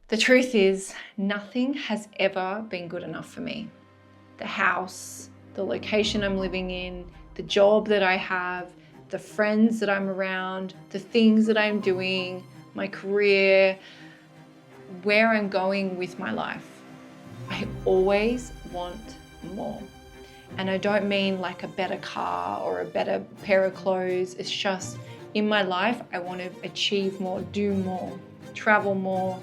The truth is, nothing has ever been good enough for me. The house, the location I'm living in, the job that I have, the friends that I'm around, the things that I'm doing, my career, where I'm going with my life. I always want more. And I don't mean like a better car or a better pair of clothes. It's just in my life, I want to achieve more, do more, travel more,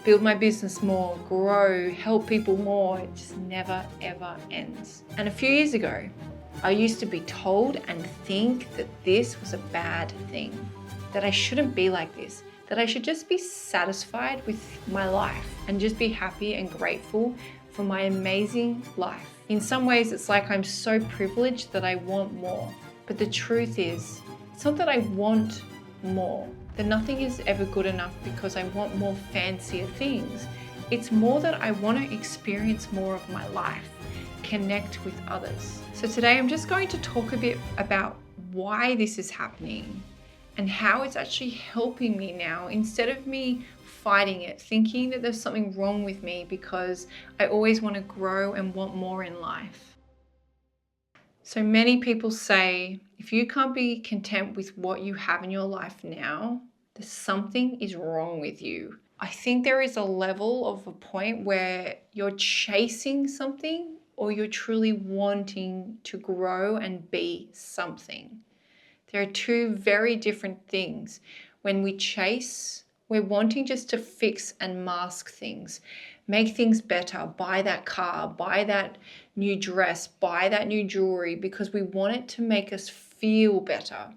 build my business more, grow, help people more. It just never, ever ends. And a few years ago, I used to be told and think that this was a bad thing, that I shouldn't be like this, that I should just be satisfied with my life and just be happy and grateful for my amazing life. In some ways, it's like I'm so privileged that I want more. But the truth is, it's not that I want more, that nothing is ever good enough because I want more fancier things. It's more that I want to experience more of my life, connect with others. So today I'm just going to talk a bit about why this is happening and how it's actually helping me now, instead of me fighting it, thinking that there's something wrong with me because I always want to grow and want more in life. So many people say, if you can't be content with what you have in your life now, there's something is wrong with you. I think there is a level of a point where you're chasing something or you're truly wanting to grow and be something. There are two very different things. When we chase, we're wanting just to fix and mask things, make things better, buy that car, buy that new dress, buy that new jewelry, because we want it to make us feel better.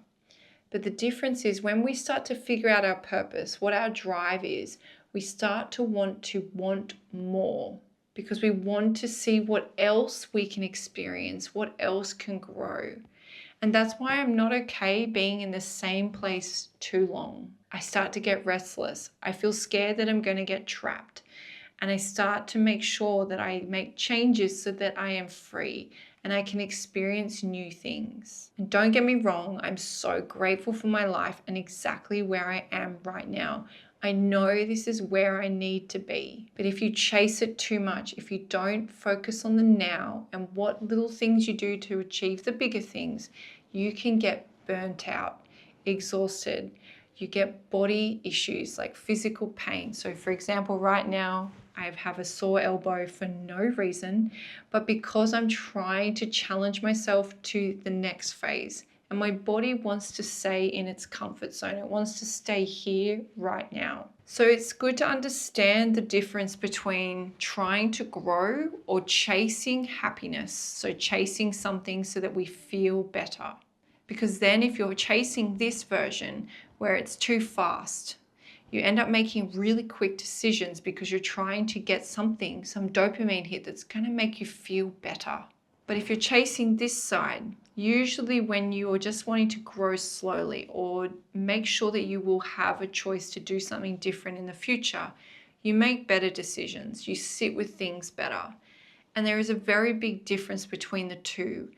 But the difference is when we start to figure out our purpose, what our drive is, we start to want more, because we want to see what else we can experience, what else can grow. And that's why I'm not okay being in the same place too long. I start to get restless. I feel scared that I'm going to get trapped. And I start to make sure that I make changes so that I am free and I can experience new things. And don't get me wrong, I'm so grateful for my life and exactly where I am right now. I know this is where I need to be. But if you chase it too much, if you don't focus on the now and what little things you do to achieve the bigger things, you can get burnt out, exhausted. You get body issues like physical pain. So for example, right now, I have a sore elbow for no reason, but because I'm trying to challenge myself to the next phase. And my body wants to stay in its comfort zone. It wants to stay here right now. So it's good to understand the difference between trying to grow or chasing happiness. So chasing something so that we feel better. Because then if you're chasing this version where it's too fast, you end up making really quick decisions because you're trying to get something, some dopamine hit that's going to make you feel better. But if you're chasing this side, usually when you are just wanting to grow slowly or make sure that you will have a choice to do something different in the future, you make better decisions, you sit with things better. And there is a very big difference between the two.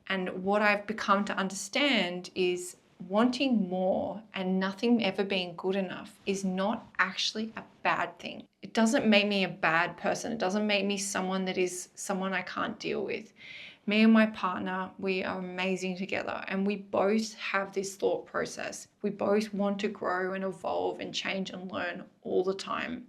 And what I've become to understand is wanting more and nothing ever being good enough is not actually a bad thing. It doesn't make me a bad person. It doesn't make me someone that is someone I can't deal with. Me and my partner, we are amazing together, and we both have this thought process. We both want to grow and evolve and change and learn all the time.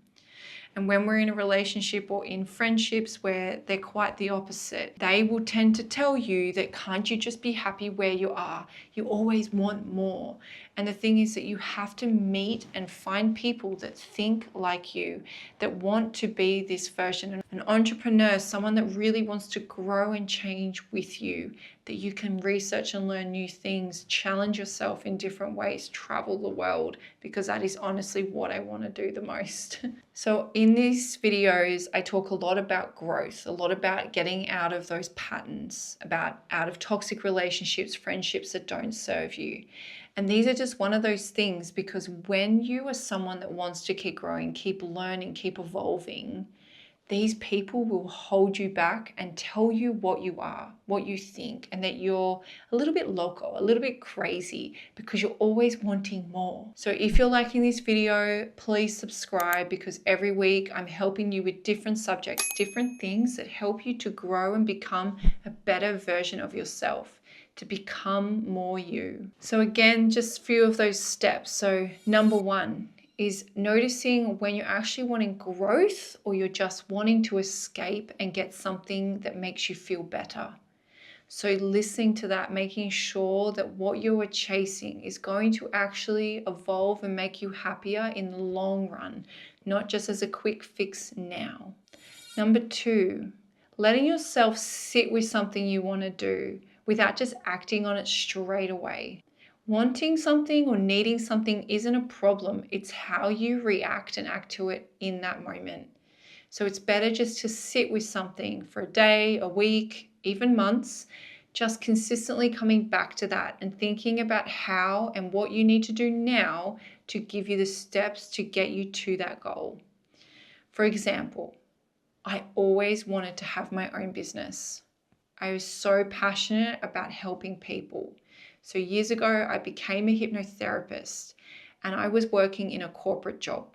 And when we're in a relationship or in friendships where they're quite the opposite, they will tend to tell you that can't you just be happy where you are? You always want more. And the thing is that you have to meet and find people that think like you, that want to be this version. An entrepreneur, someone that really wants to grow and change with you, that you can research and learn new things, challenge yourself in different ways, travel the world, because that is honestly what I want to do the most. So in these videos, I talk a lot about growth, a lot about getting out of those patterns, about out of toxic relationships, friendships that don't serve you. And these are just one of those things, because when you are someone that wants to keep growing, keep learning, keep evolving, these people will hold you back and tell you what you are, what you think, and that you're a little bit loco, a little bit crazy because you're always wanting more. So if you're liking this video, please subscribe, because every week I'm helping you with different subjects, different things that help you to grow and become a better version of yourself, to become more you. So again, just a few of those steps. So number 1 is noticing when you're actually wanting growth or you're just wanting to escape and get something that makes you feel better. So listening to that, making sure that what you are chasing is going to actually evolve and make you happier in the long run, not just as a quick fix now. Number 2, letting yourself sit with something you want to do without just acting on it straight away. Wanting something or needing something isn't a problem. It's how you react and act to it in that moment. So it's better just to sit with something for a day, a week, even months, just consistently coming back to that and thinking about how and what you need to do now to give you the steps to get you to that goal. For example, I always wanted to have my own business. I was so passionate about helping people. So years ago, I became a hypnotherapist and I was working in a corporate job.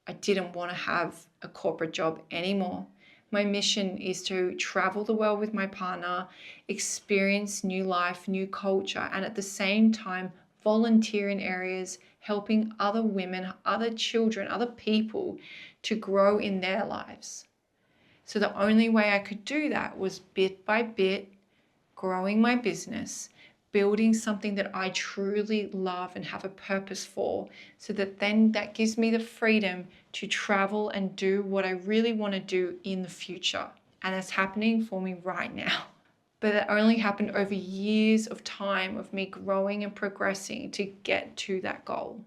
I didn't want to have a corporate job anymore. My mission is to travel the world with my partner, experience new life, new culture, and at the same time, volunteer in areas helping other women, other children, other people to grow in their lives. So the only way I could do that was bit by bit, growing my business, building something that I truly love and have a purpose for, so that then that gives me the freedom to travel and do what I really want to do in the future. And it's happening for me right now. But that only happened over years of time of me growing and progressing to get to that goal.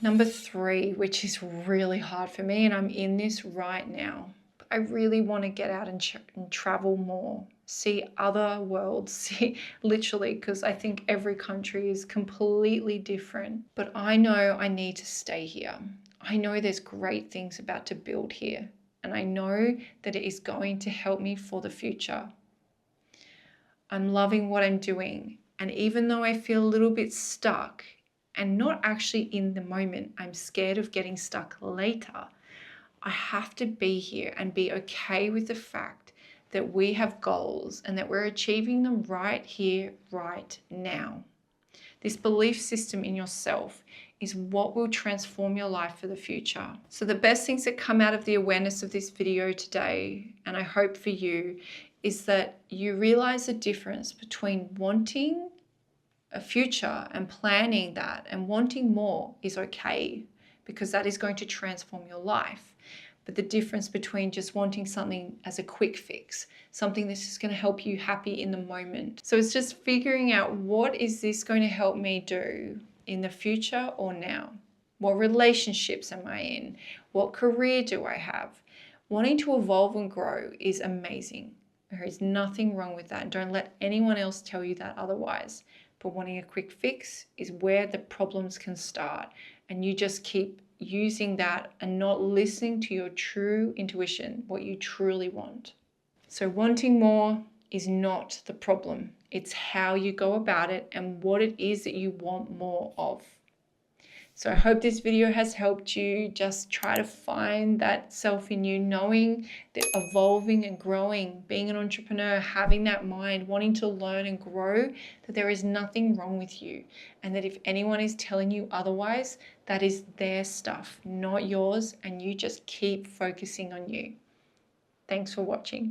Number 3, which is really hard for me, and I'm in this right now. I really want to get out and travel more, see other worlds, see literally, because I think every country is completely different. But I know I need to stay here. I know there's great things about to build here, and I know that it is going to help me for the future. I'm loving what I'm doing, and even though I feel a little bit stuck and not actually in the moment, I'm scared of getting stuck later. I have to be here and be okay with the fact that we have goals and that we're achieving them right here, right now. This belief system in yourself is what will transform your life for the future. So the best things that come out of the awareness of this video today, and I hope for you, is that you realize the difference between wanting a future and planning that and wanting more is okay, because that is going to transform your life. But the difference between just wanting something as a quick fix, something that's just going to help you happy in the moment. So it's just figuring out, what is this going to help me do in the future or now? What relationships am I in? What career do I have? Wanting to evolve and grow is amazing. There is nothing wrong with that. And don't let anyone else tell you that otherwise. But wanting a quick fix is where the problems can start. And you just keep using that and not listening to your true intuition, what you truly want. So wanting more is not the problem. It's how you go about it and what it is that you want more of. So I hope this video has helped you just try to find that self in you, knowing that evolving and growing, being an entrepreneur, having that mind, wanting to learn and grow, that there is nothing wrong with you. And that if anyone is telling you otherwise, that is their stuff, not yours. And you just keep focusing on you. Thanks for watching.